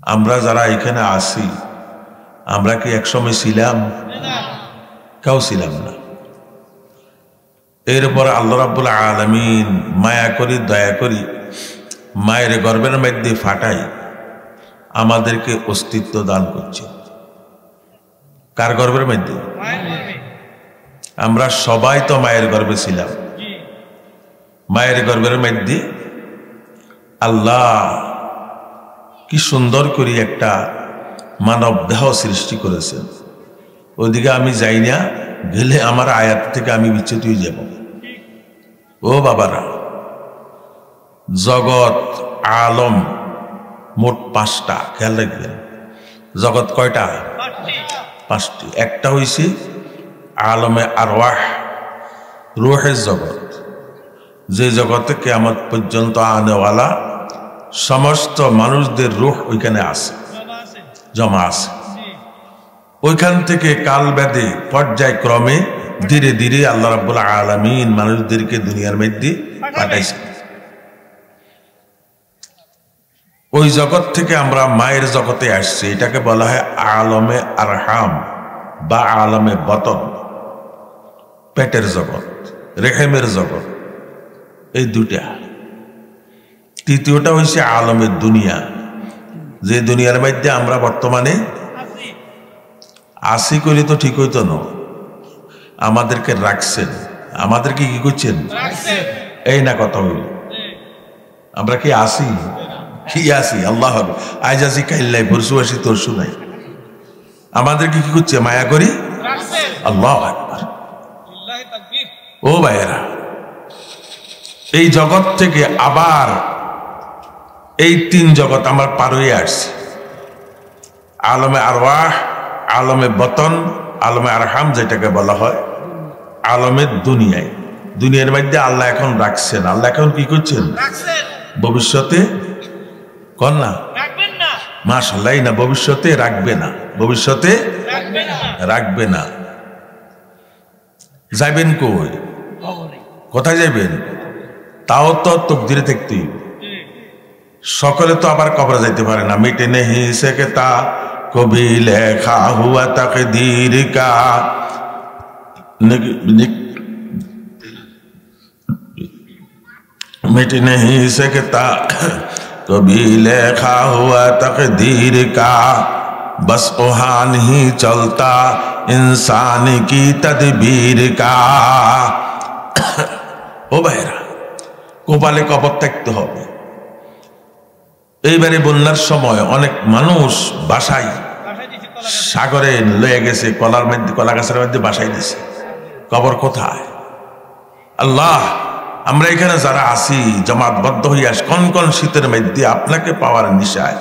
আমরা যারা এখানে আছি আমরা কি একসময় ছিলাম? কেউ ছিলাম না। এরপর আল্লাহ রাব্বুল আলামিন মায়া করি দয়া করি মায়ের গর্ভের মধ্যে ফাটাই আমাদেরকে অস্তিত্ব দান করছে। কার গর্ভের মধ্যে? আমরা সবাই তো মায়ের গর্ভে ছিলাম। মায়ের গর্ভের মধ্যে আল্লাহ কি সুন্দর করে একটা মানব দেহ সৃষ্টি করেছেন। ওদিকে আমি যাই না, গেলে আমার আয়াত থেকে আমি বিচ্যুত হয়ে যাব। ও বাবারা, জগৎ আলম মোট 5টা, খেয়াল রাখবেন। জগৎ কয়টা? 5টি। একটা হইছে আলমে আরওয়াহ, রূহের জগৎ, যে জগতে কিয়ামত পর্যন্ত আনেওয়ালা সমস্ত মানুষদের রূহ ওইখানে আছে, জমা আছে। ওইখান থেকে কালবেদে পর্যায়ক্রমে ধীরে ধীরে আল্লাহ রাব্বুল আলামিন মানুষদেরকে দুনিয়ার মধ্যে পাঠাইছেন। ওই জগৎ থেকে আমরা মায়ের জগতে আসছি। এটাকে বলা হয় আলমে আরহাম বা আলমে বতন, পেটের জগৎ, রেহেমের জগৎ। এই দুটা। তৃতীয়টা হইছে আলমের দুনিয়া, যে দুনিয়ার মধ্যে আমরা বর্তমানে আসি করি তো ঠিক হইতো না, আমাদেরকে রাখছেন। আমাদেরকে কি করছেন? এই না কথা হইল। আমরা কি আসি? কি আসি? আল্লাহ আজ আসি কাইল্লাই, পরশু আসি তরশু নাই। আমাদেরকে কি করছে? মায়া করি। আল্লাহু আকবার। ও ভাইয়েরা, এই জগৎ থেকে আবার এই 3 জগৎ আমরা পার হয়ে আসছি। আলমে আরওয়াহ, আলমে বতন, আলমে আরহাম, যেটাকে বলা হয় আলমের দুনিয়ায়। দুনিয়ার মধ্যে আল্লাহ এখন রাখছেন। আল্লাহ এখন কি করছেন? ভবিষ্যতে কর না, মাশাআল্লাহ, না ভবিষ্যতে রাখবে না, ভবিষ্যতে রাখবে না। যাইবেন কই? কোথায় যাইবেন? তাও তো তকদিরে থাকতে। সকলে তো আবার কবরে যাইতে পারে না। মিটে নেহি সেকেতা কবি লেখা হুয়া তাকদীর কা, मिट नहीं सकता कभी लिखा हुआ तकदीर का, बस वहाँ नहीं चलता इंसान की तदबीर का। ও ভাইরা, কপালে কবর থাকতে হবে। এইবারে বন্যার সময় অনেক মানুষ বাসায় সাগরে লয়ে গেছে, কলার মধ্যে, কলা গাছের মধ্যে বাসায় দিছে। কবর কোথায়? আল্লাহ, আমরা এখানে যারা আছি জমাতবদ্ধ হইয়া কনকন শীতের মধ্যে আপনাকে পাওয়ার নিশায়,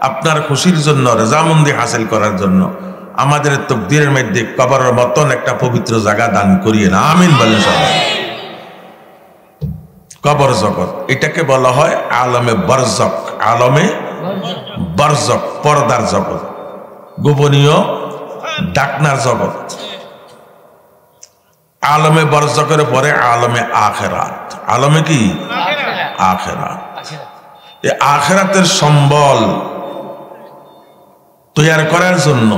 আপনার খুশির জন্য, রেজামন্দি হাসিল করার জন্য আমাদের তকদিরের মধ্যে কবরের মতন একটা পবিত্র জায়গা দান করিয়ে না। আমিন বলেন সবাই। কবর জগৎ, এটাকে বলা হয় আলমে বরজক। আলমে বরজক, পর্দার জগৎ, গোপনীয় ডাকনার জগৎ। আলমে বরজকের পরে আলমে আখেরাত। আলমে কি? আখেরাত। এই আখেরাতের সম্বল তৈরি করার জন্য,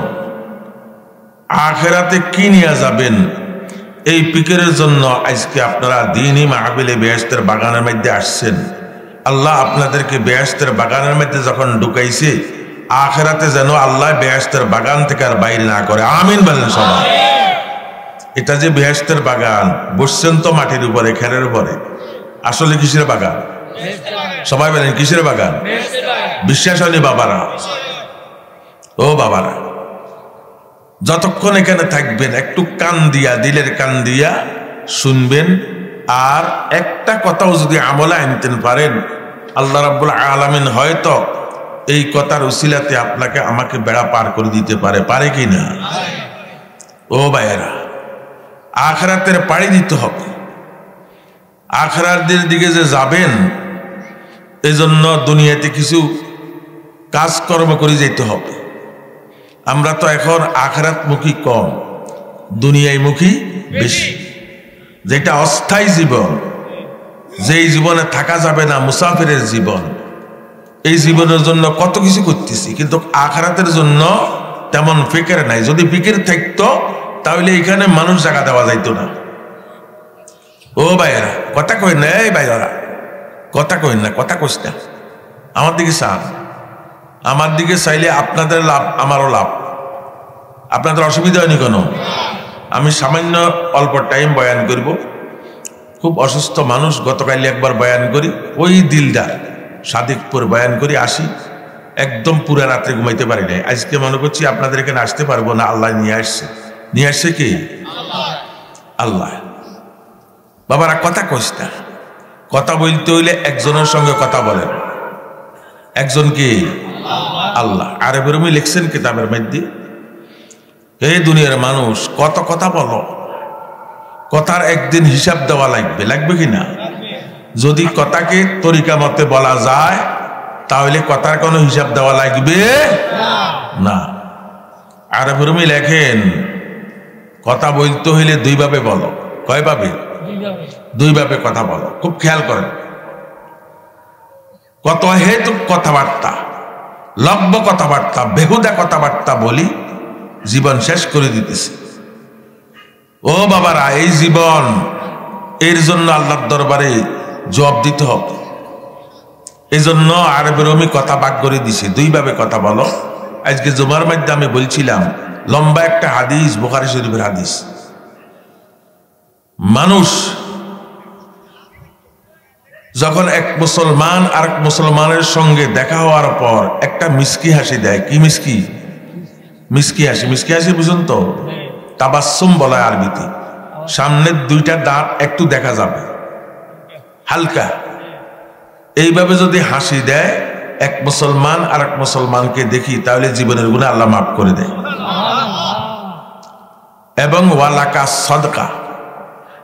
আখেরাতে কি নিয়ে যাবেন এই ফিকিরের জন্য আজকে আপনারা দ্বীনি মাহফিলে বেহেশতের বাগানের মধ্যে আসছেন। আল্লাহ আপনাদেরকে বেহেশতের বাগানের মধ্যে যখন ঢুকাইছে, আখেরাতে যেন আল্লাহ বেহেশতের বাগান থেকে আর বাইরে না করে। আমিন বলেন সবাই। এটা যে বেহেশতের বাগান, বসছেন তো মাটির উপরে, খেরের উপরে, আসলে কিসের বাগান? সবাই বলেন কিসের বাগান? বিশ্বাস হয়নি বাবারা? ও বাবারা, যতক্ষণ এখানে থাকবেন একটু কান দিয়া, দিলের কান দিয়া শুনবেন। আর একটা কথাও যদি আমলে আনতেন পারেন, আল্লাহ রাব্বুল আলামিন হয়তো এই কথার উসিলাতে আপনাকে আমাকে বেড়া পার করে দিতে পারে। পারে কি না? ও ভাইয়েরা, আখেরাতের পাড়ি দিতে হবে। আখেরাতের দিকে যে যাবেন, এজন্য দুনিয়াতে কিছু কাজকর্ম করে যেতে হবে। আমরা তো এখন আখেরাতমুখী কম, দুনিয়ামুখী বেশি। যেটা অস্থায়ী জীবন, যেই জীবনে থাকা যাবে না, মুসাফিরের জীবন, এই জীবনের জন্য কত কিছু করতেছি, কিন্তু আখিরাতের জন্য তেমন ফিকির নাই। যদি ফিকির থাকতো তাহলে এখানে মানুষ জায়গা দেওয়া যাইতো না। ও ভাইয়েরা কথা কই না, এই ভাইয়েরা কথা কই না, কথা কইস না, আমার দিকে চান। আমার দিকে চাইলে আপনাদের লাভ, আমারও লাভ। আপনাদের অসুবিধা হয়নি কেন? আমি সামান্য অল্প টাইম বয়ান করব। খুব অসুস্থ মানুষ, গতকাল একবার বয়ান করি, ওই দিলদার সাদিকপুর বয়ান করি আসি, একদম পুরা রাত্রে ঘুমাইতে পারি নাই। আজকে মনে করছি আপনাদের এখানে আসতে পারবো না, আল্লাহ নিয়ে আসছে। নিয়ে আসছে কি? আল্লাহ। বাবারা কথা কইস না, কথা বলতে হইলে একজনের সঙ্গে কথা বলেন। একজন কি? আল্লাহ। আরবে রুমি লিখছেন কিতাবের মধ্যে, এই দুনিয়ার মানুষ কত কথা বলো, কথার একদিন হিসাব দেওয়া লাগবে। লাগবে কিনা? যদি কথাকে তরিকা মতে বলা যায় তাহলে কথার কোনো হিসাব দেওয়া লাগবে না। আরবে রুমি লেখেন, কথা বলতে হইলে দুইভাবে বলো। কয়ভাবে? দুইভাবে কথা বলো। খুব খেয়াল করেন। কত হেতু কথাবার্তা, লব্য কথাবার্তা, বেহুদা কথাবার্তা বলি, জীবন শেষ করে দিতেছে। ও বাবারা, এই জীবন, এর জন্য আল্লাহর দরবারে জবাব দিতে হবে। এই জন্য আরবে রুমি কথা ভাগ করে দিছে, দুইভাবে কথা বলো। আজকে জুমার মধ্যে আমি বলছিলাম, লম্বা একটা হাদিস, বুখারী শরীফের হাদিস। মানুষ যখন এক মুসলমান আর এক মুসলমানের সঙ্গে দেখা হওয়ার পর একটা মিষ্টি হাসি দেয়, কি মিষ্টি? মিষ্টি হাসি। মিষ্টি হাসি বুঝুন তো? তাবাসসুম বলা আরবিতে। সামনের দুইটা দাঁত একটু দেখা যাবে, হালকা। এইভাবে যদি হাসি দেয় এক মুসলমান আর এক মুসলমানকে দেখি, তাহলে জীবনের গুনাহ আল্লাহ মাফ করে দেয়। এবং ওয়ালাকা সদকা,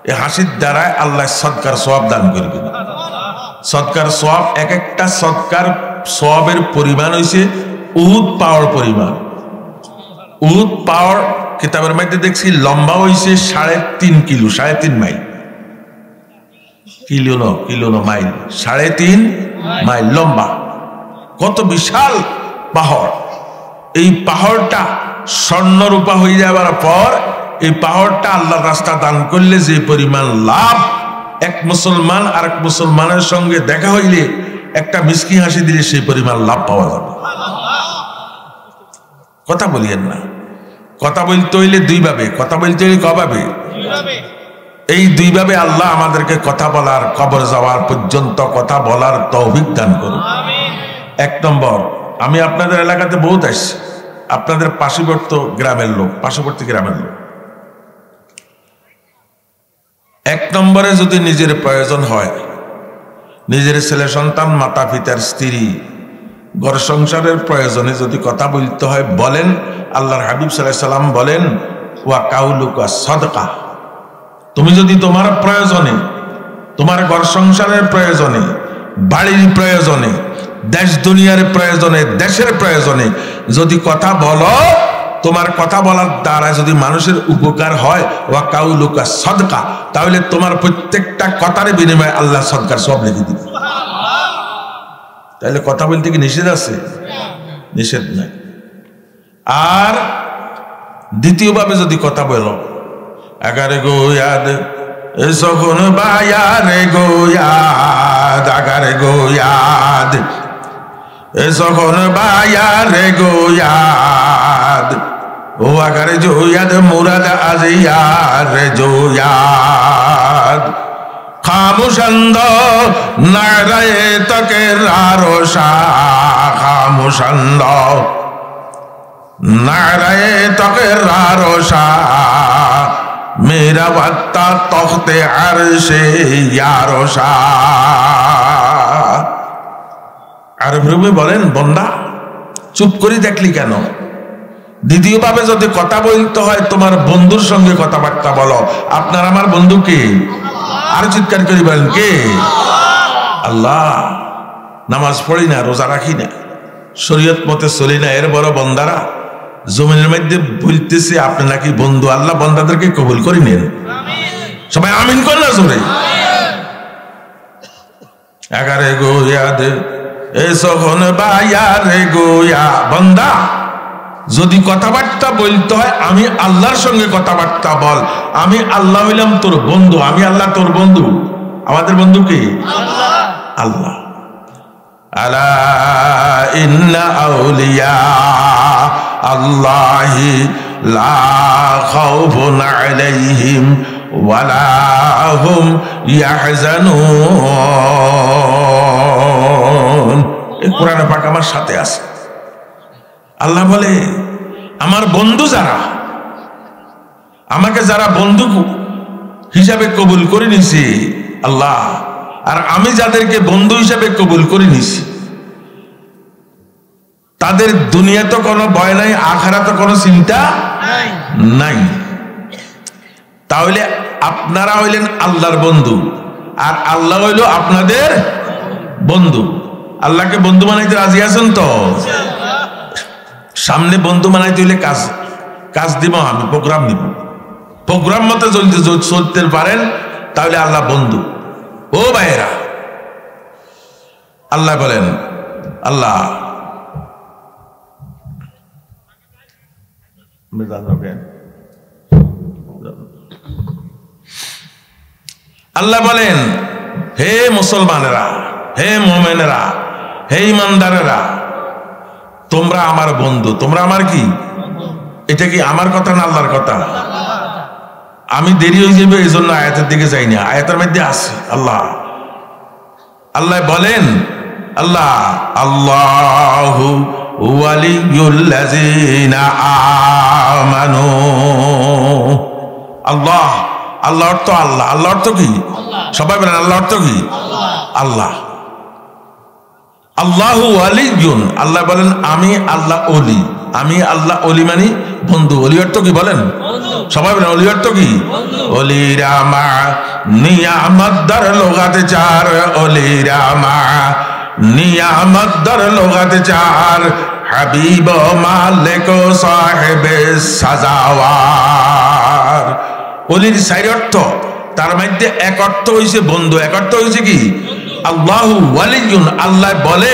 এই হাসির দ্বারা আল্লাহ সদকার সওয়াব দান করবেন। সদকার সওয়াব, এক একটা সদকার সওয়াবের পরিমাণ হইছে উহুদ পাওয়ার পরিমাণ। উহুদ পাওয়ার কিতাবের মধ্যে দেখছি লম্বা হইছে 3.5 কিলো, 3.5 মাইল। কিলো না মাইল, 3.5 মাইল লম্বা। কত বিশাল পাহাড়! এই পাহাড়টা স্বর্ণরূপা হয়ে যাওয়ার পর এই পাহাড়টা আল্লাহর রাস্তা দান করলে যে পরিমাণ লাভ, এক মুসলমান আর এক মুসলমানের সঙ্গে দেখা হইলে একটা মিষ্টি হাসি দিলে সেই পরিমাণ লাভ পাওয়া যাবে। কথা বলিয়েন না। কথা বলতে হইলে দুইভাবে, কথা বলতে হইলে কভাবে? এই দুইভাবে আল্লাহ আমাদেরকে কথা বলার, কবর যাওয়ার পর্যন্ত কথা বলার তৌফিক দান করুন। এক নম্বর, আমি আপনাদের এলাকাতে বহুত আসছি, আপনাদের পার্শ্ববর্তী গ্রামের লোক। এক নম্বরে যদি নিজের প্রয়োজন হয়, নিজের ছেলে সন্তান, মাতা পিতার স্ত্রী, ঘর সংসারের প্রয়োজনে যদি কথা বলতে হয় বলেন। আল্লাহর হাবিব সাল্লাল্লাহু আলাইহি সাল্লাম বলেন, ওয়া কাউলুকা সাদকা। তুমি যদি তোমার প্রয়োজনে, তোমার ঘর সংসারের প্রয়োজনে, বাড়ির প্রয়োজনে, দেশ দুনিয়ার প্রয়োজনে, দেশের প্রয়োজনে যদি কথা বলো, তোমার কথা বলার দ্বারা যদি মানুষের উপকার হয়, ওয়া কাউলুকা সাদকা, তাহলে তোমার প্রত্যেকটা কথার বিনিময়ে আল্লাহ সদকার সওয়াব লিখে দিবে। তাহলে কথা বলতে কি নিষেধ আছে? নিষেধ নাই। আর দ্বিতীয়ভাবে যদি কথা বলো, আগারে গো ইয়াদ যখন বায়ারে গো ইয়াদ, আগারে গো ইয়াদ যখন বায়ারে গো ইয়াদ, ও আগারে জো ইয়াদ মুরাদ আজ ইয়ারে জো ইয়াদ। খামুশন্দ নারায়ে তকে রারোশা, খামুশন্দ নারায়ে তকে রারোশা, মেরা ওয়াক্তা তখতে আরশে ইয়ারোশা। আর প্রভু বলেন, বন্দা চুপ করে দেখলি কেন? দ্বিতীয়ভাবে যদি কথা বলতে হয়, তোমার বন্ধুর সঙ্গে কথাবার্তা বলো। আপনার আমার বন্ধু কে? আর চিৎকার করে বলেন, কে? আল্লাহ। নামাজ পড়ি না, রোজা রাখি না, শরীয়ত মতে চলি না, এর বড় বন্দারা জমিনের মধ্যে বলতেছে আপনি নাকি বন্ধু। আল্লাহ বন্দাদেরকে কবুল করে নেন। সবাই আমিন কর না জোরে। এগারে গো ইয়াদ এ সখন বায়ারে গোয়া বান্দা যদি কথাবার্তা বলতে হয় আমি আল্লাহর সঙ্গে কথাবার্তা বল। আমি আল্লাহ হইলাম তোর বন্ধু, আমি আল্লাহ তোর বন্ধু। আমাদের বন্ধু কি? আল্লাহ। আলা ইন্না আউলিয়া আল্লাহি লা খাউফুন আলাইহিম ওয়ালা হুম ইয়াহজানুন। এই কোরআনে পাক আমার সাথে আছে। আল্লাহ বলে আমার বন্ধু যারা, আমাকে যারা বন্ধু হিসাবে কবুল করে নিছে আল্লাহ, আর আমি যাদেরকে বন্ধু হিসাবে কবুল করে নিছি তাদের দুনিয়াতে কোনো ভয় নাই, আখিরাতে কোনো চিন্তা নাই। তাহলে আপনারা হইলেন আল্লাহর বন্ধু আর আল্লাহ হইল আপনাদের বন্ধু। আল্লাহকে বন্ধু বানাইতে রাজি আছেন তো? সামনে বন্ধু বানাইতে হইলে কাজ দিব, আমি প্রোগ্রাম দিব। প্রোগ্রাম মতো চলতে পারেন তাহলে আল্লাহ বন্ধু। ও ভাইয়েরা, আল্লাহ বলেন আল্লাহ আল্লাহ বলেন হে মুসলমানেরা, হে মুমিনেরা, হে ইমানদারেরা, তোমরা আমার বন্ধু। তোমরা আমার কি? এটা কি আমার কথা না আল্লাহর কথা? আমি দেরি হয়ে যাবে এই জন্য আয়াতের দিকে যাই না, আয়াতের মধ্যে আছে আল্লাহ। আল্লাহ বলেন আল্লাহ আল্লাহু ওয়ালিয়ুল্লাযিনা আমানু। আল্লাহ, আল্লাহ অর্থ আল্লাহ। আল্লাহ অর্থ কি? সবাই বলেন আল্লাহ অর্থ কি? আল্লাহ। আল্লাহু ওয়ালিয়ুন, আল্লাহ বলেন আমি আল্লাহ ওলি। আমি আল্লাহ ওলি মানে বন্ধু। ওলি অর্থ কি বলেন? সবাই বলেন ওলি অর্থ কি? ওলি রামা নিয়ামত দর লোগাতে চার, ওলি রামা নিয়ামত দর লোগাতে চার, হাবিব মালিক সাহেবে সাজাওয়ার। ওলির চার অর্থ, তার মধ্যে এক অর্থ হইছে বন্ধু, এক অর্থ হইছে কি? আল্লাহু ওয়ালিয়ুন, আল্লাহ বলে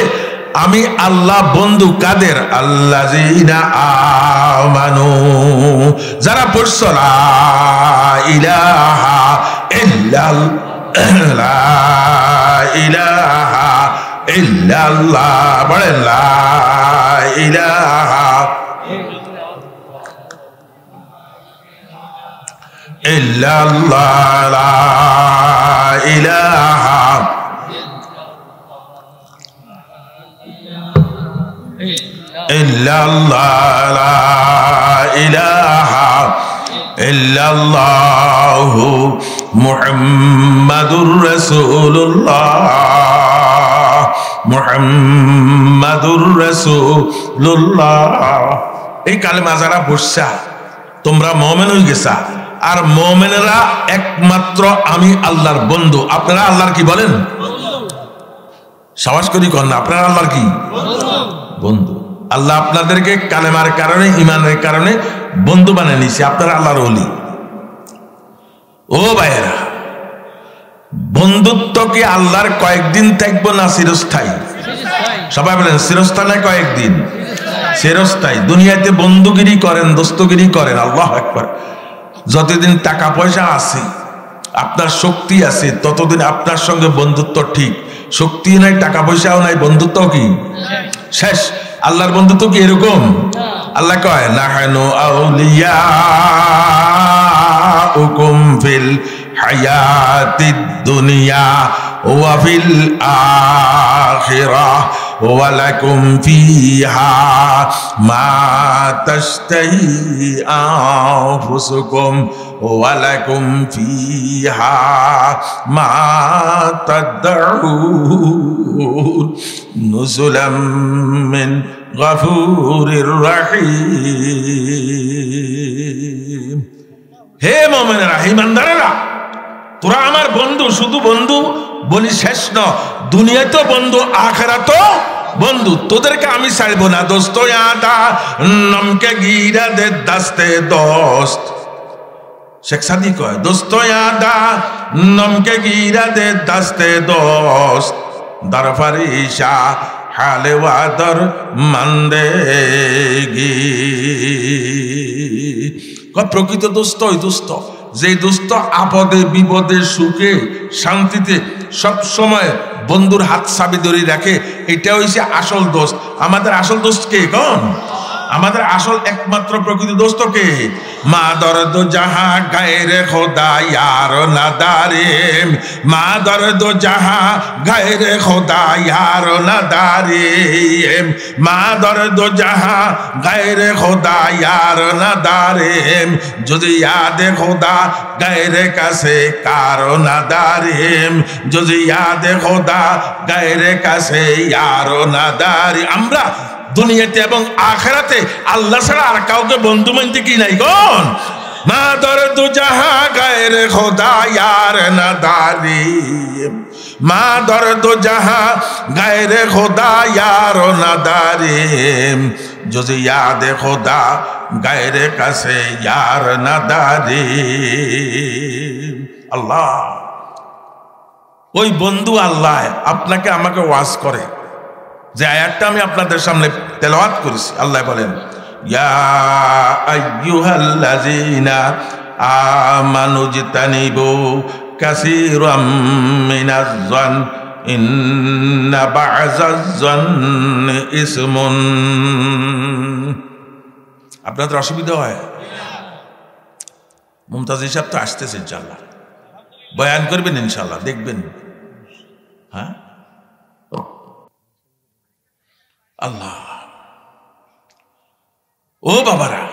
আমি আল্লাহ বন্ধু কাদের? আল্লাযিনা আমানু, যারা পড়ছে লা ইলাহা ইল্লাল্লাহ, লা ইলাহা ইল্লাল্লাহ, বলেন লা ইলাহা ইল্লাল্লাহ, লা ইলাহা ইল্লাল্লাহ, লা ইলাহা ইল্লাল্লাহু মুহাম্মাদুর রাসূলুল্লাহ, মুহাম্মাদুর রাসূলুল্লাহ। এই কালেমা যারা পড়ছা তোমরা মুমিন হয়ে গেছা। আর মুমিনেরা একমাত্র আমি আল্লাহর বন্ধু। আপনারা আল্লাহর কি বলেন? সাবাস করি কর না, আপনারা আল্লাহর কি বন্ধু। আল্লাহ আপনাদেরকে কালেমার কারণে, ইমানের কারণে বন্ধু বানিয়ে নিছে। আপনারা আল্লাহর ওলি। ও ভাইয়েরা, বন্ধুত্ব কি আল্লাহর কয়েকদিন থাকবো না চিরস্থায়ী? সবাই বলেন চিরস্থায়ী না কয়েকদিন? চিরস্থায়ী। দুনিয়াতে বন্ধুগিরি করেন, দোস্তগিরি করেন, আল্লাহু আকবার। যতদিন টাকা পয়সা আছে, আপনার শক্তি আছে, ততদিন আপনার সঙ্গে বন্ধুত্ব ঠিক। শক্তি নাই, টাকা পয়সাও নাই, বন্ধুত্ব কি শেষ। আল্লাহর বন্ধুত্ব কি এরকম? আল্লাহ কয় নাহানু আউলিয়াউকুম ফিল হায়াতিদ দুনিয়া ওয়া ফিল আখিরাহ ওয়া লাকুম ফিহা মা তাশতাহি আনফুসুকুম ওয়া লাকুম ফিহা মা তাদউন নুজুলাম মিন গফুরির রহিম। হে মুমিনেরা, হে ইমানদারেরা, তোরা আমার বন্ধু। শুধু বন্ধু বলি শেষ ন, দুনিয়াতেও বন্ধু, আখিরাতেও বন্ধু। তোদেরকে আমি ছাড়বো না। দোস্ত ইয়াদা নমকে গিরা দে দাস্তে দোস্ত। শেখ সাদি কয় দোস্ত ইয়াদা নমকে গিরা দে দাস্তে দোস্ত, দর ফরিশা हाले वादर मंदेगी प्रकृत दोस्त ओई दोस्त जे दोस्त आपदे विपदे सुखे शांतिते सब समय बंधुर हाथ चाबी धरे राखे एटा हइছে আসল दोस्त আমাদের আসল दोस्त কে কোন আমাদের আসল একমাত্র প্রকৃত दोस्त কে মা দর্দ জাহা গায়রে খোদা यार নাদারে মা দর্দ জাহা গায়রে খোদা यार নাদারে মা দর্দ জাহা গায়রে খোদা यार নাদারে যদি याद খোদা গায়রে কাছে কারো নাদারে যদি याद খোদা গায়রে কাছে यार নাদারে আমরা দুনিয়াতে এবং আখিরাতে আল্লাহ ছাড়া আর কাউকে বন্ধু মানতে কি নাই কোন মা দর্দ জাহা গায়রে খোদা यार নাদারি মা দর্দ জাহা গায়রে খোদা यार নাদারি যদি याद খোদা গায়রে কাছে यार নাদারি আল্লাহ ওই বন্ধু আল্লাহ আপনাকে আমাকে ওয়াজ করে যে আয়াতটা আমি আপনাদের সামনে তেলাওয়াত করেছি আল্লাহ বলেন ইয়া আইয়ুহাল্লাযীনা আমানু জিতানিবু কাসীরাম মিনাজ-যন ইন্না বা'যাজ-যন্নি ইসমুন আপনাদের অসুবিধা হয় মুমতাজ সাহেব তো আসতেছে ইনশাআল্লাহ বয়ান করবেন ইনশাআল্লাহ দেখবেন হ্যাঁ আল্লাহ ও বাবারা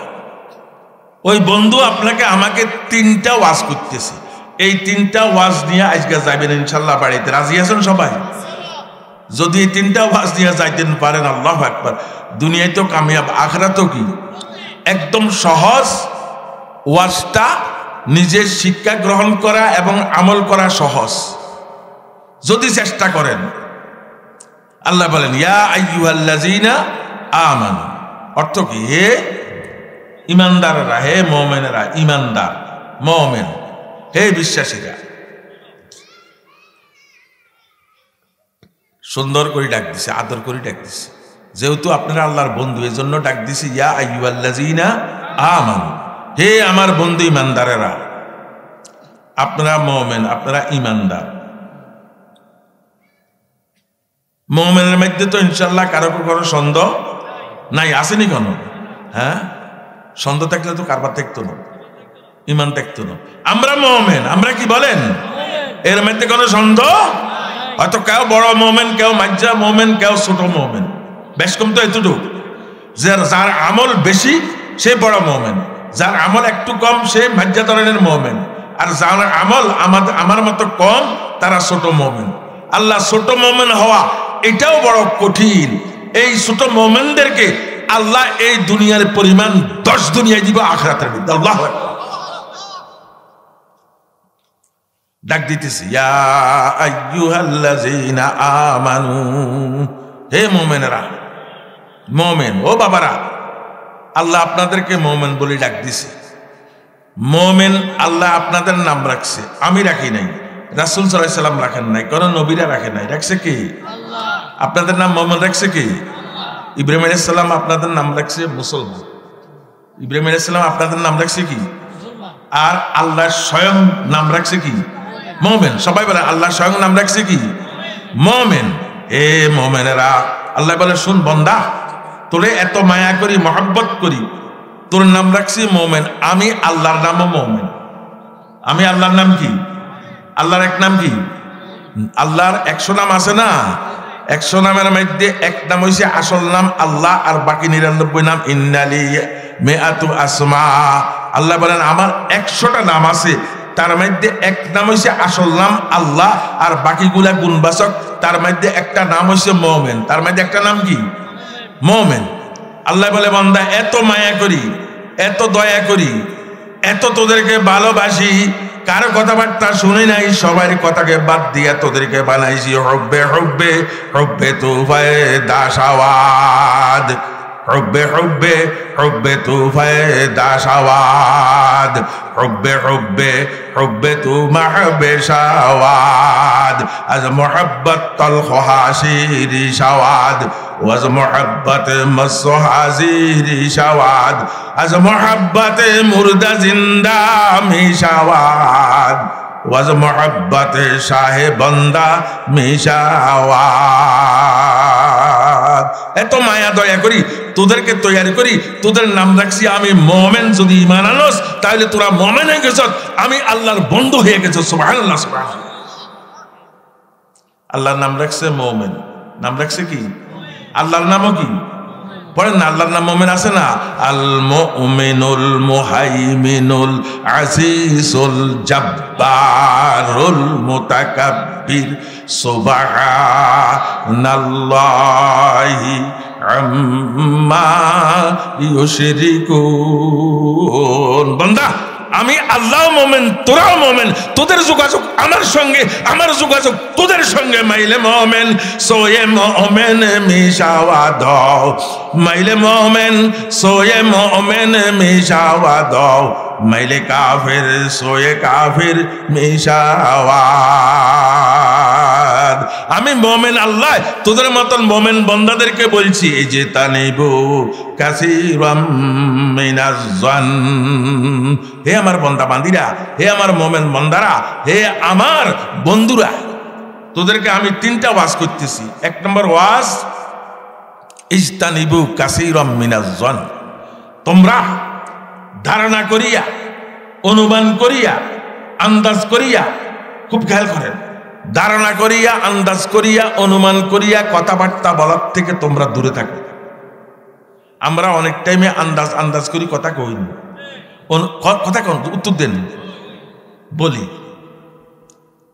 ওই বন্ধু আপনাকে আমাকে তিনটা ওয়াজ করতেছে এই তিনটা ওয়াজ নিয়ে আজকে যাবেন ইনশাআল্লাহ বাড়িতে রাজি আছেন সবাই যদি এই তিনটা ওয়াজ নিয়ে যাইতেন পারেন আল্লাহু আকবার দুনিয়ায় তো কামিয়াব আখিরাতেও কি একদম সহজ ওয়াজটা নিজের শিক্ষা গ্রহণ করা এবং আমল করা সহজ যদি চেষ্টা করেন আল্লাহ বলেন ইয়া আইয়ুহাল্লাযীনা আমানু অর্থ কি হে ঈমানদাররা হে মুমিনেরা ঈমানদার মুমিন হে বিশ্বাসীরা সুন্দর করে ডাক দিছে আদর করে ডাক দিছে যেহেতু আপনারা আল্লাহর বন্ধু এজন্য ডাক দিছে ইয়া আইয়ুহাল্লাযীনা আমানু হে আমার বন্ধু ঈমানদারেরা আপনারা মুমিন আপনারা ঈমানদার মুমিনের মধ্যে তো ইনশাআল্লাহ কারো কোনো সন্দেহ নাই আসেনি কেন হ্যাঁ সন্দেহ থাকলে তো কারবার থাকতো না ঈমান থাকতো না আমরা মুমিন আমরা কি বলেন এর মধ্যে কোনো সন্দেহ হয়তো কেউ বড় মুমিন কেউ মাঝা মুমিন কেউ ছোট মুমিন বেশ কম তো এতটুকু যার আমল বেশি সে বড় মুমিন যার আমল একটু কম সে মাঝা ধরনের মুমিন আর যার আমল আমার মতো কম তারা ছোট মুমিন আল্লাহ ছোট মুমিন হওয়া এটাও বড় কঠিন এই ছোট মুমিনদেরকে আল্লাহ এই দুনিয়ার পরিমাণ 10 দুনিয়ায় দিব আখিরাতের মধ্যে আল্লাহু আকবার ডাক দিতেছি ইয়া আইয়ুহাল্লাযীনা আমানু হে মুমিনেরা মুমিন ও বাবারা আল্লাহ আপনাদেরকে মুমিন বলে ডাক দিছে মুমিন আল্লাহ আপনাদের নাম রাখছে আমি রাখি নাই রাসূল সাল্লাল্লাহু আলাইহি সাল্লাম রাখেন নাই কোন নবীরা রাখে নাই রাখছে কি আল্লাহ আপনাদের নাম মুমিন রাখছে কি আল্লাহ ইব্রাহিম আলাইহিস সালাম আপনাদের নাম রাখছে মুসলমান ইব্রাহিম আলাইহিস সালাম আপনাদের নাম রাখছে কি মুসলমান আর আল্লাহ স্বয়ং নাম রাখছে কি মুমিন সবাই বলে আল্লাহ স্বয়ং নাম রাখছে কি মুমিন এ মুমিনেরা আল্লাহ বলে শুন বান্দা তোরে এত মায়া করি মহব্বত করি তোর নাম রাখছি মুমিন আমি আল্লাহর নামও মুমিন আমি আল্লাহর নাম কি আল্লাহর এক নাম কি আল্লাহর 100 নাম আছে না 100 নামের মধ্যে এক নাম হইছে আসল নাম আল্লাহ আর বাকি 99 নাম ইন্নালি মিআতু আসমা আল্লাহ বলেন আমার 100টা নাম আছে তার মধ্যে এক নাম হইছে আসল নাম আল্লাহ আর বাকিগুলা গুণবাচক তার মধ্যে একটা নাম হইছে মুমিন তার মধ্যে একটা নাম কি মুমিন আল্লাহ বলে বান্দা এত মায়া করি এত দয়া করি এত তোদেরকে ভালোবাসি কারো কথাবার্তা শুনি নাই সবার কথাকে বাদ দিয়ে তোদেরকে বানাইছি হুব্বে হুব্বে হুব্বে তুফায়ে দাশাওয়াদ حبه حبه حبه تو فائدہ شواد حبه حبه حبه تو محب شواد از محبت تلخ حاشیری شواد و از محبت مس حزیری شواد از محبت مرد زنده می شواد و از محبت شاه بنده می شواد এত মায়া দয়া করি তোদেরকে তৈরি করি তোদের নাম রাখছি আমি মুমিন যদি ঈমান আনস তাহলে তোরা মুমিন হয়ে গেছ আমি আল্লাহর বন্ধু হয়ে গেছ সুবহানাল্লাহ সুবহানাল্লাহ আল্লাহর নাম রাখছে মুমিন নাম রাখছে কি আল্লাহর নামও কি পড়েন না আল্লাহর নাম মুমিন আছে না আল মুমিনুল মুহাইমিনুল আজিজুল জাব্বারুল মুতাকাব্বির সুবহানাল্লাহি আম্মা ইউশরিকুন বান্দা আমি আল্লাহ মুমিন তোরাও মুমিন তোদের যোগাযোগ আমার সঙ্গে আমার যোগাযোগ তোদের সঙ্গে মাইলে মুমিন সোয়ে মুমিন মিশাওয়াদ মাইলে মুমিন সোয়ে মুমিন মিশাওয়াদ মাইলে কাফির সোয়ে কাফির মিশাওয়াদ আমি মুমিন আল্লাহ তোদের মতন মুমিন বান্দাদেরকে বলছি এই যে তানিবু কাসীরাম মিনাজ জান হে আমার বান্দা বান্দিরা হে আমার মুমিন বান্দারা হে আমার বন্ধুরা তোদেরকে আমি তিনটা ওয়াজ করতেছি এক নম্বর ওয়াজ ইজতানিবু কাসীরাম মিনাজ জান তোমরা ধারণা করিয়া অনুমান করিয়া আন্দাজ করিয়া খুব খেয়াল করেন ধারণা করিয়া আন্দাজ করিয়া অনুমান করিয়া কথাবার্তা বলার থেকে তোমরা দূরে থাকো আমরা অনেক টাইমে আন্দাজ করি কথা কই না কথা কোন উত্তর দেন বলি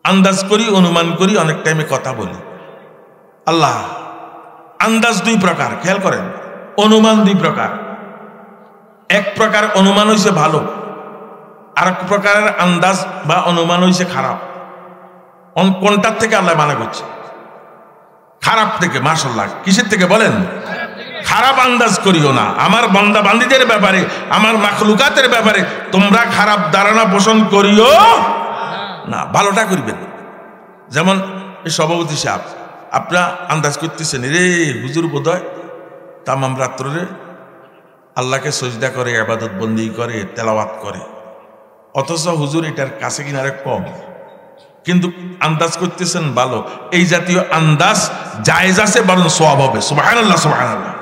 আন্দাজ করি অনুমান করি অনেক টাইমে কথা বলি আল্লাহ আন্দাজ দুই প্রকার খেয়াল করেন অনুমান দুই প্রকার এক প্রকার অনুমান হইছে ভালো আর এক প্রকারের আন্দাজ বা অনুমান হইছে খারাপ কোনটার থেকে আল্লাহ মানা করছে খারাপ থেকে মাশাআল্লাহ কিসের থেকে বলেন খারাপ আন্দাজ করিও না আমার বান্দা বান্দীদের ব্যাপারে আমার মাখলুকাতের ব্যাপারে তোমরা খারাপ ধারণা পোষণ করিও না ভালোটা করবেন যেমন এই সভাপতি সাহেব আপনারা আন্দাজ করতেছেন রে হুজুর বোধহয় তামাম রাত্রে আল্লাহকে সজদা করে ইবাদত বন্দি করে তেলাওয়াত করে অথচ হুজুর এটার কাছে কিনারে কম কিন্তু আন্দাজ করতেছেন ভালো এই জাতীয় আন্দাজ জায়েজ আছে বরং সওয়াব হবে সুবহানাল্লাহ সুবহানাল্লাহ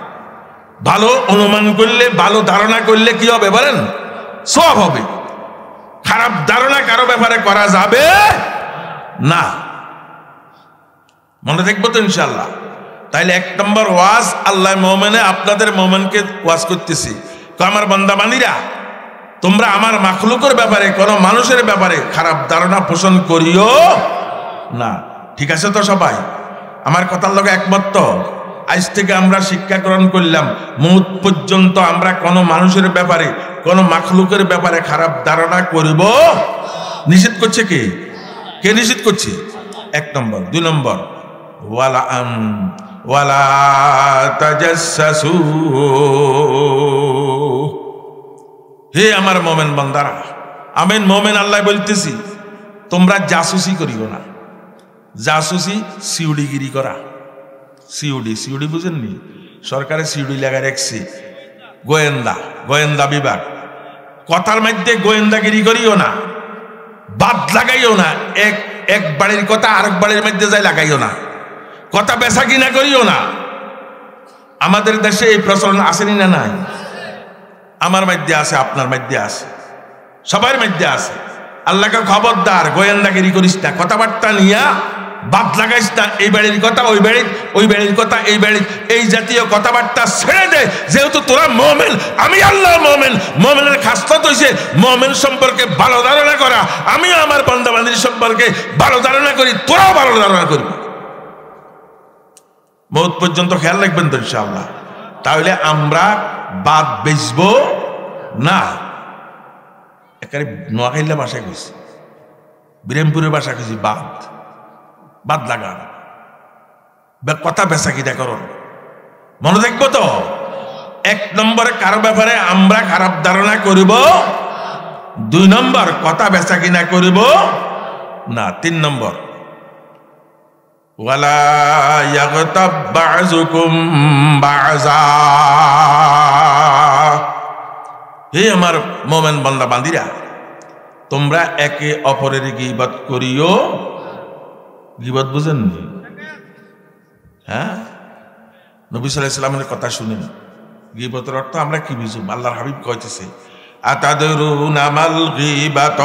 ভালো অনুমান করলে ভালো ধারণা করলে কি হবে বলেন সওয়াব হবে খারাপ ধারণা কারো ব্যাপারে করা যাবে না মনে থাকবো তো ইনশাআল্লাহ তাইলে এক নম্বর ওয়াজ আল্লাহ মুমিনে আপনাদের মুমিনকে ওয়াজ করতেছি আমার বান্দা বান্দীরা তোমরা আমার মাখলুকের ব্যাপারে কোন মানুষের ব্যাপারে খারাপ ধারণা পোষণ করিও না ঠিক আছে তো সবাই আমার কথার লগে একমত তো আজ থেকে আমরা শিক্ষা গ্রহণ করলাম মউত পর্যন্ত আমরা কোন মানুষের ব্যাপারে কোন মাখলুকের ব্যাপারে খারাপ ধারণা করিব নিষেধ করছে কে নিষেধ করছে এক নম্বর দুই নম্বর ওয়ালা তাজাসসু হে আমার মুমিন বান্দারা আমি মুমিন আল্লাহ বলতেছি তোমরা জাসুসি করিও না জাসুসি সিউডিগিরি করা সিউডি বুঝেননি সরকারে সিউডি লাগা রাখছে গোয়েন্দা বিভাগ কথার মধ্যে গোয়েন্দাগিরি করিও না বাদ লাগাইও না এক বাড়ির কথা আরেক বাড়ির মধ্যে যাই লাগাইও না কথা বেচা কিনা করিও না আমাদের দেশে এই প্রচলন আসেনি না নাই আমার মধ্যে আছে আপনার মধ্যে আছে সবার মধ্যে আছে আল্লাহকে খবরদার গোয়েন্দাগিরি করিস না কথাবার্তা নিয়া বাদ লাগাইস না এই বাড়ির কথা ওই বাড়ির কথা এই বাড়ির এই জাতীয় কথাবার্তা ছেড়ে দে যেহেতু তোরা মুমিন আমি আল্লাহ মুমিনের খাসলত হইছে মুমিন সম্পর্কে ভালো ধারণা করা আমিও আমার বান্দা বান্দীর সম্পর্কে ভালো ধারণা করি তোরাও ভালো ধারণা করবি মউত পর্যন্ত খেয়াল রাখবেন তো ইনশাআল্লাহ তাহলে আমরা বাদ বেচবো না একেবারে নোয়াখাইলা ভাষায় কইছি বিরামপুরের ভাষা কইছি বাদ লাগান কথা বেচা কিনা করুন মনে থাকবো তো এক নম্বরে কারো ব্যাপারে আমরা খারাপ ধারণা করিব, 2 নম্বর কথা বেচা কিনা করিব না, 3 নম্বর ওয়ালা ইয়াগতাব বাযুকুম বাযা। হে আমার মোমেন বান্দা বান্দিরা, তোমরা একে অপরের গীবত করিও। গীবত বুঝেন? হ্যাঁ, নবী সাল্লাল্লাহু আলাইহি ওয়াসাল্লামের কথা শুনেন। গীবতের অর্থ আমরা কি বুঝুম? আল্লাহর হাবিব কইতেছে, আতাদরুনা মাল গীবাত?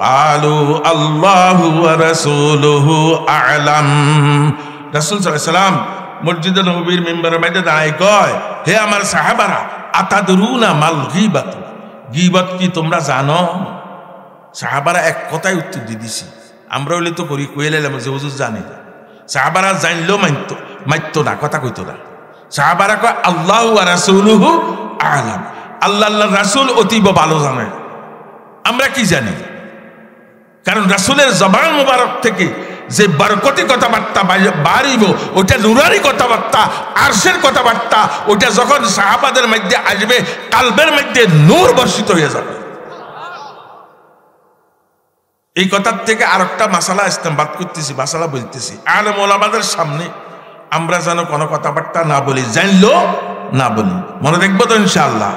ক্বালু আল্লাহু ওয়া রাসূলুহু আ'লাম। রাসূল সাল্লাল্লাহু আলাইহি ওয়াসাল্লাম মসজিদে নববীর মিম্বারের মধ্যে দাঁড়ায় কয়, হে আমার সাহাবারা, আতাদরুনা মাল গীবাত? গীবত কি তোমরা জানো? সাহাবারা এক কথায় উত্তর দিয়ে দিছি, আমরা হইলে তো করি, কইলাম যে হুজুর জানি না। সাহাবারা জানলেও মানতো না, কথা কইতো না। সাহাবারা কয় আল্লাহু ওয়া রাসূলুহু আ'লাম, আল্লাহ আল্লাহর রাসূল অতীব ভালো জানে। আমরা কি জানি? কারণ রাসূলের জবান মুবারক থেকে যে বরকতি কথাবার্তা বাড়িব, ওটা নুরানি কথাবার্তা, আরশের কথাবার্তা, ওটা যখন সাহাবাদের মধ্যে আসবে কালবের মধ্যে নূর বর্ষিত হয়ে যাবে। এই কথার থেকে আরেকটা মাসালা ইস্তেমবাদ করতেছি, মাসালা বলতেছি, আলেম ওলামাদের সামনে আমরা যেন কোনো কথাবার্তা না বলি, জানলো না বলি। মনে দেখবো তো ইনশাআল্লাহ?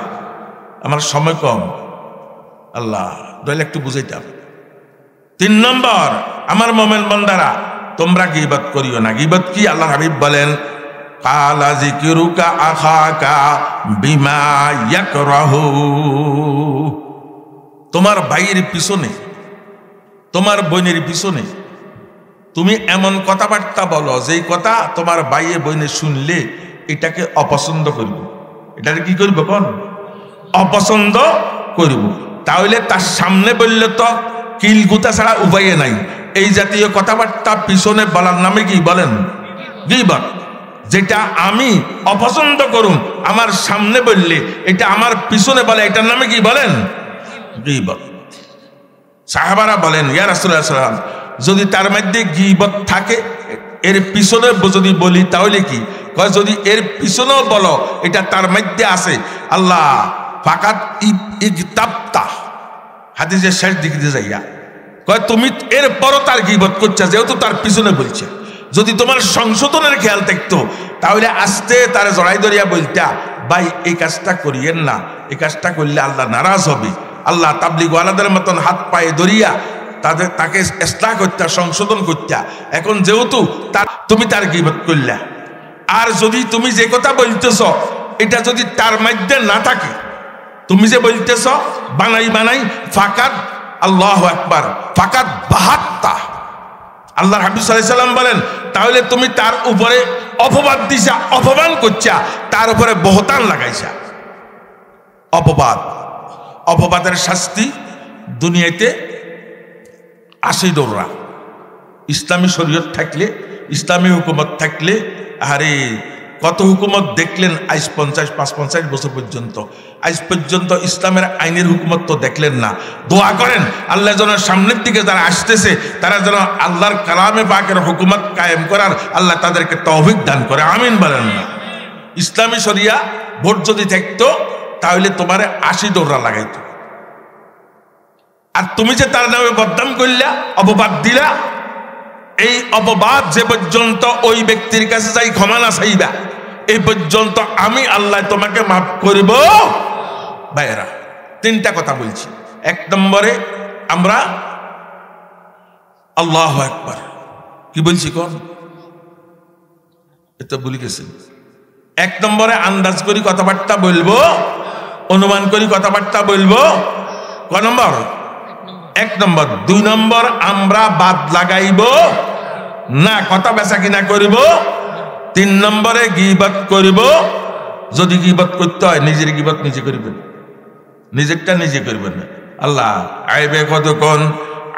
আমার সময় কম, আল্লাহ দয়ালে একটু বুঝাইতাম। 3 নম্বর, আমার মোমেন বান্দারা, তোমরা গীবত করিও না। গীবত কি? আল্লাহর হাবিব বলেন, কালা যিকরুকা আখাকা বিমা ইয়াকরাহু। তোমার ভাইয়ের পিছনে, তোমার বোনের পিছনে তুমি এমন কথাবার্তা বলো যেই কথা তোমার ভাইয়ে বোনে শুনলে এটাকে অপছন্দ করব। এটাকে কি করব? কোন অপছন্দ করব। তাহলে তার সামনে বললে তো কিলগুতা ছাড়া উপায় নাই। এই জাতীয় কথাবার্তা পিছনে বলার নামে কি বলেন? গীবত। যেটা আমি অপছন্দ করুম আমার সামনে বললে, এটা আমার পিছনে বলে, এটার নামে কি বলেন? গীবত। সাহাবারা বলেন, ইয়া রাসূলুল্লাহ সাল্লাল্লাহু আলাইহি ওয়াসাল্লাম, যদি তার মধ্যে গীবত থাকে, এর পিছনে যদি বলি তাহলে কি? কয় যদি এর পিছনেও বলো এটা তার মধ্যে আছে, আল্লাহ ফাকাত ইগতাবতা, হাদিসের শেষ দিকে যাইয়া কয় তুমি এর পরও তার গীবত করছো, যেহেতু তার পিছনে বলছে। যদি তোমার সংশোধনের খেয়াল থাকতো তাহলে আস্তে তার জড়াই ধরিয়া বলতা, ভাই এই কাজটা করিয়েন না, এই কাজটা করলে আল্লাহ নারাজ হবে। আল্লাহ তাবলিগ ওয়ালাদের মতন হাত পায়ে ধরিয়া তাকে ইসলাহ করতা, সংশোধন করতা। এখন যেহেতু তুমি তার গীবত করলা, আর যদি তুমি যে কথা বলতেছ এটা যদি তার মধ্যে না থাকে, তুমি যে বলতেছ বানাই ফাকাত, আল্লাহু আকবার, ফাকাত বাহাত্তা, আল্লাহর হাবিব সাল্লাল্লাহু আলাইহি ওয়াসাল্লাম বলেন, তাহলে তুমি তার উপরে অপবাদ দিছা, অপমান করছা, তার উপরে বহতান লাগাইছা। অপবাদের শাস্তি দুনিয়াতে 80 দৌড়া। ইসলামী শরীয়ত থাকলে, ইসলামী হুকুমত থাকলে, আরে কত হুকুমত দেখলেন আজ 55 বছর পর্যন্ত, আজ পর্যন্ত ইসলামের আইনের হুকুমত তো দেখলেন না। দোয়া করেন আল্লাহ যেন সামনের দিকে যারা আসতেছে তারা যেন আল্লাহর কালামে পাকের হুকুমত কায়েম করার আল্লাহ তাদেরকে তৌফিক দান করে, আমিন বলেন না। ইসলামী শরিয়া ভোট যদি থাকতো তাহলে তোমারে 80 দৌড়া লাগাইতো। আর তুমি যে তার নামে বদনাম করলা, অপবাদ দিলা, এই অপবাদ যে পর্যন্ত ওই ব্যক্তির কাছে যাই ক্ষমা না চাইবা, এই পর্যন্ত আমি আল্লাহ তোমাকে মাফ করব। ভাইয়েরা, 3টা কথা বলছি। 1 নম্বরে আমরা আল্লাহু আকবার কি বলছি? কোন এটা ভুলে গেছেন? 1 নম্বরে আন্দাজ করি কথাবার্তা বলবো, অনুমান করি কথাবার্তা বলবো। ক নম্বর? 1 নম্বর। 2 নম্বর, আমরা বাদ লাগাইব না, কথা বেচা কিনা করিব। 3 নম্বরে গীবত করিব। যদি গীবত করতে হয় নিজের গীবত নিজে করিবেন, নিজেরটা নিজে করবেন না। আল্লাহ আইবে কতক্ষণ,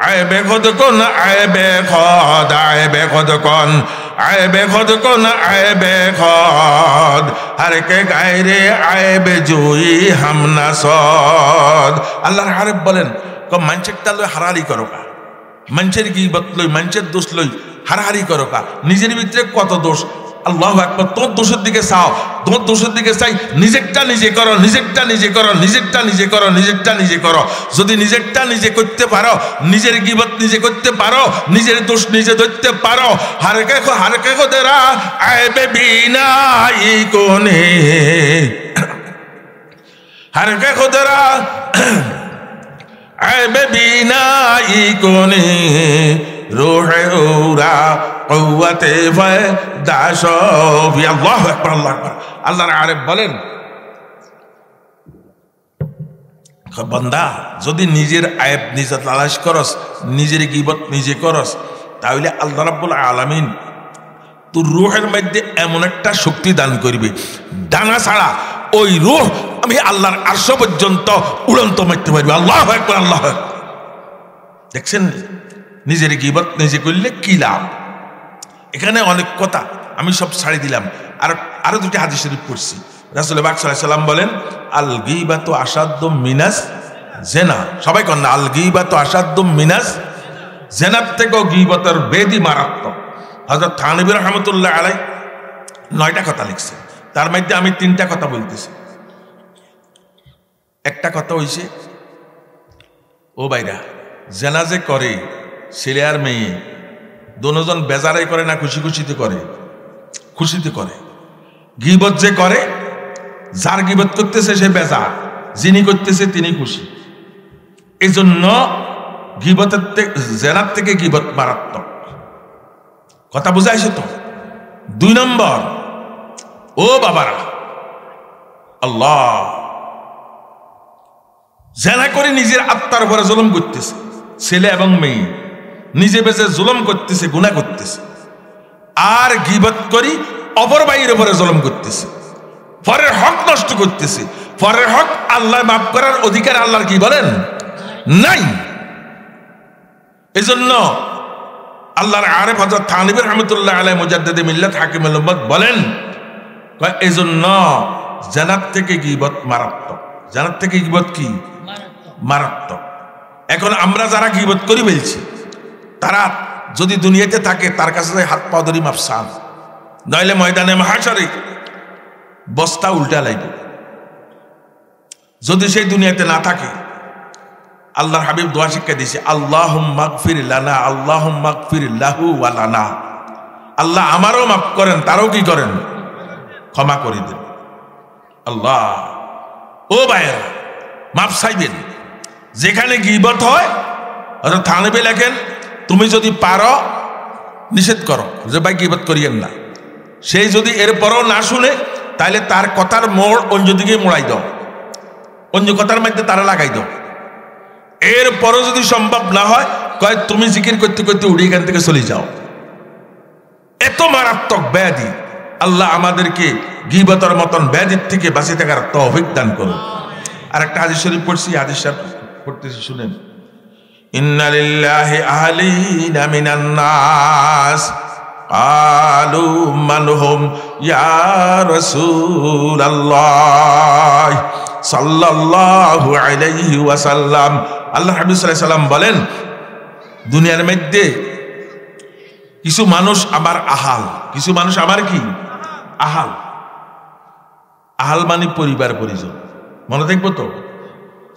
আইবে কতক্ষণ, আইবে খদ, আইবে কতক্ষণ, আইবে কতক্ষণ, আইবে খদ, আর কে গায়রে আইবে জুই হামনা সদ। আল্লাহর হাবিব বলেন, মানুষেরটা লই হারাহারি করো কা, মানুষের গীবত লই, মানুষের দোষ লই হারাহারি করো কা, নিজের ভিতরে কত দোষ আল্লাহু আকবার। তোর দোষের দিকে চাও, তোর দোষের দিকে চাই। নিজেরটা নিজে করো, নিজেরটা নিজে করো, নিজেরটা নিজে করো, নিজেরটা নিজে করো। যদি নিজেরটা নিজে করতে পারো, নিজের গীবত নিজে করতে পারো, নিজের দোষ নিজে ধরতে পারো, হারকে খোদেরা আইবে বিনাই কোনে, হারকে খোদেরা আইবে বিনাই কোনে, রোহে ওরা কওয়াতে ভয় দাসবি। আল্লাহু আকবার, আল্লাহু আকবার। আল্লাহর আরেফ বলেন, বান্দা যদি নিজের আয়েব নিজে তালাশ করস, নিজের গীবত নিজে করস, তাহলে আল্লাহ রাব্বুল আলামিন তোর রূহের মধ্যে এমন একটা শক্তি দান করবে, ডানা ছাড়া ওই রূহ আমি আল্লাহর আরশ পর্যন্ত উড়ন্ত মারতে পারবে। আল্লাহু আকবার, আল্লাহু আকবার। দেখছেন নিজের গীবত নিজে করলে কি লাভ। এখানে অনেক কথা, আমি সব ছাড়ি দিলাম। আরো দুটি হাদিস শরীফ পড়ছি। রাসূল পাক সাল্লাল্লাহু আলাইহি ওয়াসাল্লাম বলেন, আল গীবাতু আশাদ্দু মিনাস জিনা। সবাই কন না, আল গীবাতু আশাদ্দু মিনাস জিনার থেকেও গীবতের বেদি মারাত্মক। হযরত থানবী রাহমাতুল্লাহ আলাইহি 9টা কথা লিখছে, তার মধ্যে আমি 3টা কথা বলতেছি। একটা কথা হইছে, ও ভাইরা, জেনা যে করে ছেলে আর মেয়ে দুজন বেজারাই করে না খুশি খুশিতে করে? খুশিতে করে। গীবত যে করে, যার গীবত করতেছে সে বেজার, যিনি করতেছে তিনি খুশি। এই জন্য গীবতের থেকে, জেনার থেকে গীবত মারাত্মক। কথা বুঝাইছে তো? 2 নম্বর, ও বাবারা, আল্লাহ জেনা করে নিজের আত্মার উপরে জুলুম করতেছে, ছেলে এবং মেয়ে নিজে বেঁচে জুলুম করতেছে, গুনাহ করতেছে। আর গীবত করি অপর ভাইয়ের উপরে জুলুম করতেছে, পরের হক নষ্ট করতেছে। পরের হক আল্লাহ মাফ করার অধিকার আল্লাহর কি বলেন? নাই। এজন্য আল্লাহর আরেফ হযরত থানবী রাহমাতুল্লাহ আলাইহি মুজাদ্দিদে মিল্লাত হাকিমুল উম্মাত বলেন, এজন্য জান্নাত থেকে গীবত মারাত্মক। জান্নাত থেকে গীবত কি মারাত্মক। এখন আমরা যারা গীবত করি বলছি, তারা যদি দুনিয়াতে থাকে তার কাছে হাত পা ধরি মাফ চান, নইলে ময়দানে মাহশরে বস্তা উল্টা লাগবে। যদি সেই দুনিয়াতে না থাকে, আল্লাহর হাবিব দোয়া শিক্ষা দিয়েছে, আল্লাহুম্মা গফির লানা, আল্লাহুম্মা গফির লাহু ওয়া লানা। আল্লাহ আমারও মাফ করেন, তারও কি করেন? ক্ষমা করে দেন। আল্লাহ, ও ভাইয়েরা, মাফ চাইবেন। যেখানে গীবত হয়, অর্থাৎ থানবী লেখেন, তুমি যদি পারো নিষেধ করো যে ভাই গীবত করিয়েন না। সেই যদি এরপরও না শুনে, তাহলে তার কথার মোড় অন্য দিকে মোড়াই দাও, অন্য কথার মধ্যে তারা লাগাই দাও। এরপরও যদি সম্ভব না হয়, কয় তুমি জিকির করতে করতে উড়ে এখান থেকে চলে যাও। এত মারাত্মক ব্যাধি। আল্লাহ আমাদেরকে গীবতের মতন ব্যাধির থেকে বাঁচিয়ে থাকার তৌফিক দান করুন। আর একটা হাদিস শরীফ পড়ছি, হাদিস শরীফ পড়তেছি, শুনেন। ইন্না লিল্লাহি আহলিনা মিনান নাস ক্বালু মান হুম ইয়া রাসূলুল্লাহ সাল্লাল্লাহু আলাইহি ওয়াসাল্লাম। আল্লাহ হাবিব সাল্লাল্লাহু আলাইহি ওয়াসাল্লাম বলেন, দুনিয়ার মধ্যে কিছু মানুষ আমার আহাল, কিছু মানুষ আমার কি আহাল। আহাল মানে পরিবার পরিজন। মনে থাকবো তো?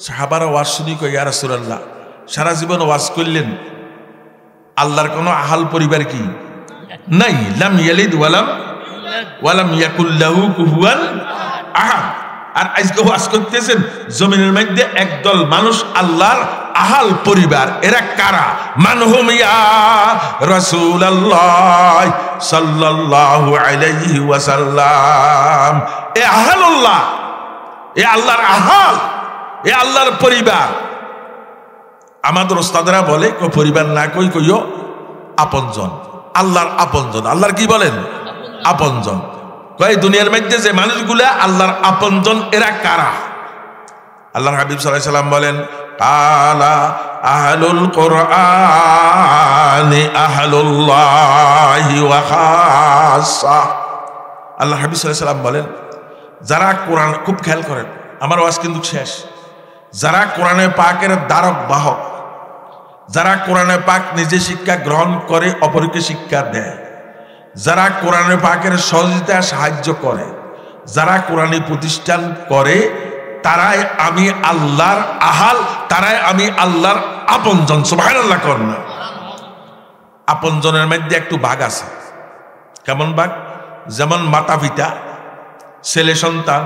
সাহাবারা ওয়াজ শুনি কই, ইয়া রাসূলুল্লাহ, সারা জীবন ওয়াজ করলেন, আল্লাহর কোনো আহাল পরিবার কি নাই? লাম ইয়ালিদ ওয়ালাম ইয়াকুল লাহু কুফুয়ান আহাদ। আর আজকে ওয়াজ করতেছেন, জমিনের মধ্যে একদল মানুষ আল্লাহর আহাল পরিবার। এরা কারা? মানহুম ইয়া রাসূলুল্লাহ সাল্লাল্লাহু আলাইহি ওয়াসাল্লাম। এ আহালুল্লাহ, এ আল্লাহর আহাল, এ আল্লাহর পরিবার। আমাদের ওস্তাদরা বলে, পরিবার না কই কইও আপনজন, আল্লাহর আপনজন। আল্লাহর কি বলেন? আপনজন। কয় দুনিয়ার মধ্যে যে মানুষগুলা আল্লাহর আপনজন, এরা কারা? আল্লাহর হাবিব সাল্লাল্লাহু আলাইহি ওয়াসাল্লাম বলেন, কালা আহলুল কুরআনি আহলুল্লাহি ওয়া খাসসা। আল্লাহর হাবিব সাল্লাল্লাহু আলাইহি ওয়াসাল্লাম বলেন, যারা কোরআন, খুব খেয়াল করেন, আমার ওয়াজ কিন্তু শেষ, যারা কোরআনে পাকের দ্বারক বাহক, যারা কোরআনে পাক নিজে শিক্ষা গ্রহণ করে অপরকে শিক্ষা দেয়, যারা কোরআনে পাকের সহযোগিতায় সাহায্য করে, যারা কোরআনী প্রতিষ্ঠান করে, তারাই আমি আল্লাহর আহাল, তারাই আমি আল্লাহর আপনজন। সুবহানাল্লাহ করেন না? আপনজনের মধ্যে একটু ভাগ আছে। কেমন ভাগ? যেমন মাতা পিতা, ছেলে সন্তান,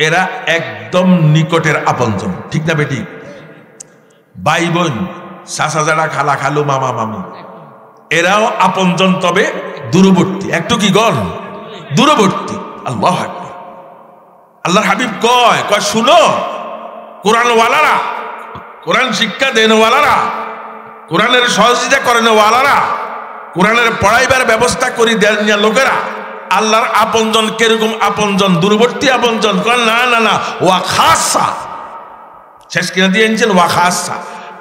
এরা একদম নিকটের আপনজন, ঠিক না বেটি? ভাই বোন, চাচা যারা, খালা খালু, মামা মামি, এরাও আপনজন, তবে দূরবর্তী। একটু কি গণ দূরবর্তী। আল্লাহু আকবার। আল্লাহর হাবিব কয় শুনো, কোরআনওয়ালারা, কোরআন শিক্ষা দেনওয়ালারা, কোরআনের সহযোগিতা করেনওয়ালারা, কোরআনের পড়াইবার ব্যবস্থা করে দেন লোকেরা আল্লাহর আপনজন। কিরকম আপনজন? দূরবর্তী আপনজন। না না না, ওয়া খাসা, শেষ কিনা দিয়ে এনেছেন ওয়া খাসা,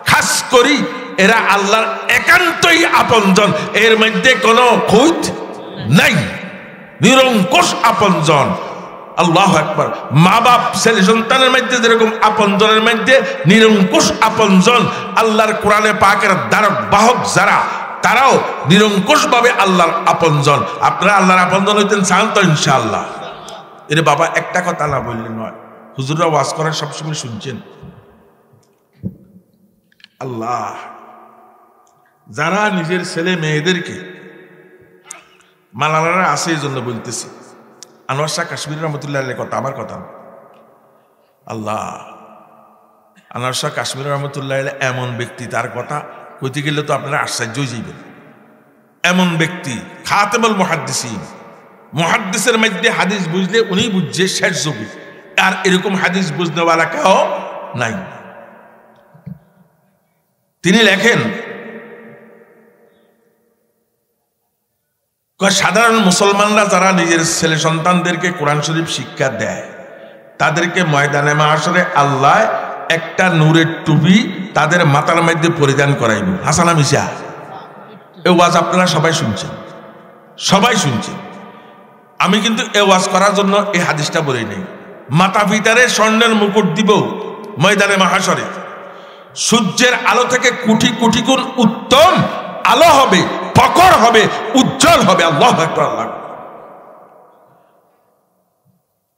খাস করি এরা আল্লাহর একান্তই আপনজন, এর মধ্যে কোনো খুঁত নাই, নিরঙ্কুশ আপনজন। আল্লাহু আকবার। মা বাপ ছেলে সন্তানের মধ্যে যেরকম আপনজনের মধ্যে নিরঙ্কুশ আপনজন, আল্লাহর কোরআনে পাকের ধারক বাহক যারা, তারাও নিরঙ্কুশ ভাবে আল্লাহর আপনজন। আপনারা আল্লাহর আপনজন হইতেন চান তো ইনশাআল্লাহ? এর বাবা একটা কথা না বললে নয়, হুজুররা ওয়াজ করার সবসময় শুনছেন। আল্লাহ, যারা নিজের ছেলে মেয়েদেরকে, মালালারা আছে এই জন্য বলতেছি, আনোয়ার শাহ কাশ্মীর রহমতুল্লাহ কথা, আমার কথা। আল্লাহ, আনোয়ার শাহ কাশ্মীর রহমতুল্লাহ এমন ব্যক্তি, তার কথা কইতে গেলে তো আপনারা আশ্চর্যই যাইবেন। এমন ব্যক্তি, খাতেমুল মুহাদ্দিসিন, মুহাদ্দিসের মধ্যে হাদিস বুঝলে উনি বুঝছে শেষ যুগে, আর এরকম হাদিস বুঝনেওয়ালা কেউ নাই। তিনি লেখেন, সাধারণ মুসলমানরা যারা নিজের ছেলে সন্তানদেরকে কোরআন শরীফ শিক্ষা দেয়, তাদেরকে ময়দানে মাহশরে আল্লাহ একটা নূরের টুপি তাদের মাথার মধ্যে পরিধান করাইব। হাসানা মিশা, এ ওয়াজ আপনারা সবাই শুনছেন, সবাই শুনছেন। আমি কিন্তু এ ওয়াজ করার জন্য এই হাদিসটা বলি নাই। মাতা পিতারে স্বর্ণের মুকুট দিব ময়দানে মাহশরে, সূর্যের আলো থেকে কোটি কোটি গুণ উত্তম আলো হবে, প্রখর হবে, উজ্জ্বল হবে। আল্লাহু আকবার। আল্লাহ।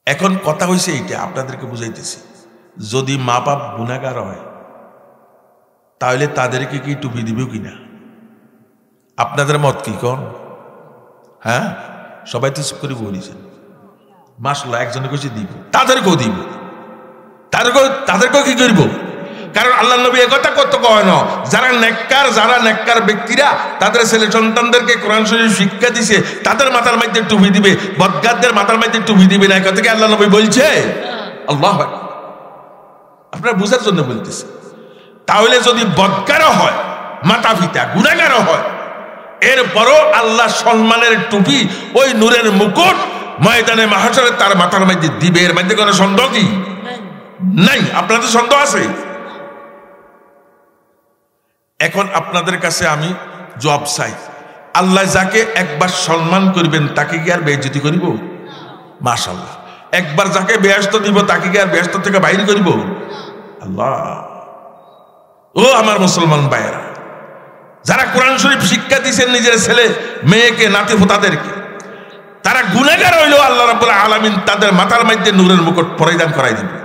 এখন কথা হইছে এইটা, আপনাদেরকে বুঝাইতেছি, যদি মা বাপ গুনাহগার হয় তাহলে তাদেরকে কি টুপি দিব কিনা? আপনাদের মত কি কোন? হ্যাঁ, সবাই তো চুপ করে বলেছেন। মাশাআল্লাহ, একজনে কইছে দিব, তাদেরকেও দিব। তাদেরকেও কি করব? কারণ আল্লাহ নবী একথা কত কয় না, যারা নেককার ব্যক্তিরা তাদের ছেলে সন্তানদেরকে কোরআন শরীফ শিক্ষা দিছে, তাদের মাথার মধ্যে টুপি দিবে, বদগারদের মাথার মধ্যে টুপি দিবে না। একথা কি আল্লাহ নবী বলছে? আল্লাহু আকবার। আপনারা বুঝার জন্য বলতেছে। তাহলে যদি বদগারও হয়, মাতা পিতা গুনাহগারও হয়, এরপরও আল্লাহ সম্মানের টুপি, ওই নূরের মুকুট ময়দানে মাহশরে তার মাথার মধ্যে দিবে, এর মধ্যে কোনো সন্দেহ কি নাই? আপনাদের সন্দেহ আছে? এখন আপনাদের কাছে আমি জবাব চাই, আল্লাহ যাকে একবার সম্মান করবেন তাকে কি আর বেইজ্জতি করিব? মাশাআল্লাহ। একবার যাকে বেহেশত দিব তাকে কি আর বেহেশত থেকে বাইরে করিব? আল্লাহ। ও আমার মুসলমান ভাইয়েরা, যারা কোরআন শরীফ শিক্ষা দিয়েছেন নিজের ছেলে মেয়েকে, নাতি পোতাদেরকে, তারা গুনাহগার হইলেও আল্লাহ রাব্বুল আলামিন তাদের মাথার মধ্যে নূরের মুকুট পরিধান করাই দিবে।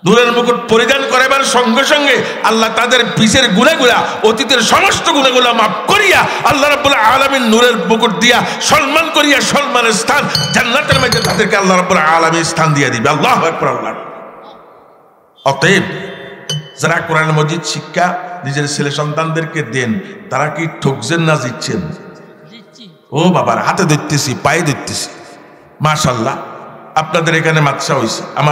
নূরের মুকুট পরিধান করাবার সঙ্গে সঙ্গে আল্লাহ তাদের পিছের গুনাহগুলা, অতীতের সমস্ত গুনাহগুলা মাফ করিয়া আল্লাহ রাব্বুল আলামিন নূরের মুকুট দিয়া সম্মান করিয়া সম্মানের স্থান জান্নাতের মধ্যে তাদেরকে আল্লাহ রাব্বুল আলামিন স্থান দিয়ে দিবে। আল্লাহু আকবার। আল্লাহ। অতএব যারা কোরআন মজিদ শিক্ষা নিজের ছেলে সন্তানদেরকে দেন, তারা কি ঠকছেন না জিতছেন? ও বাবার, হাতে ধরতেছি, পায়ে ধরতেছি। মাশাআল্লাহ, আপনাদের এখানে মাদ্রাসা হয়েছে।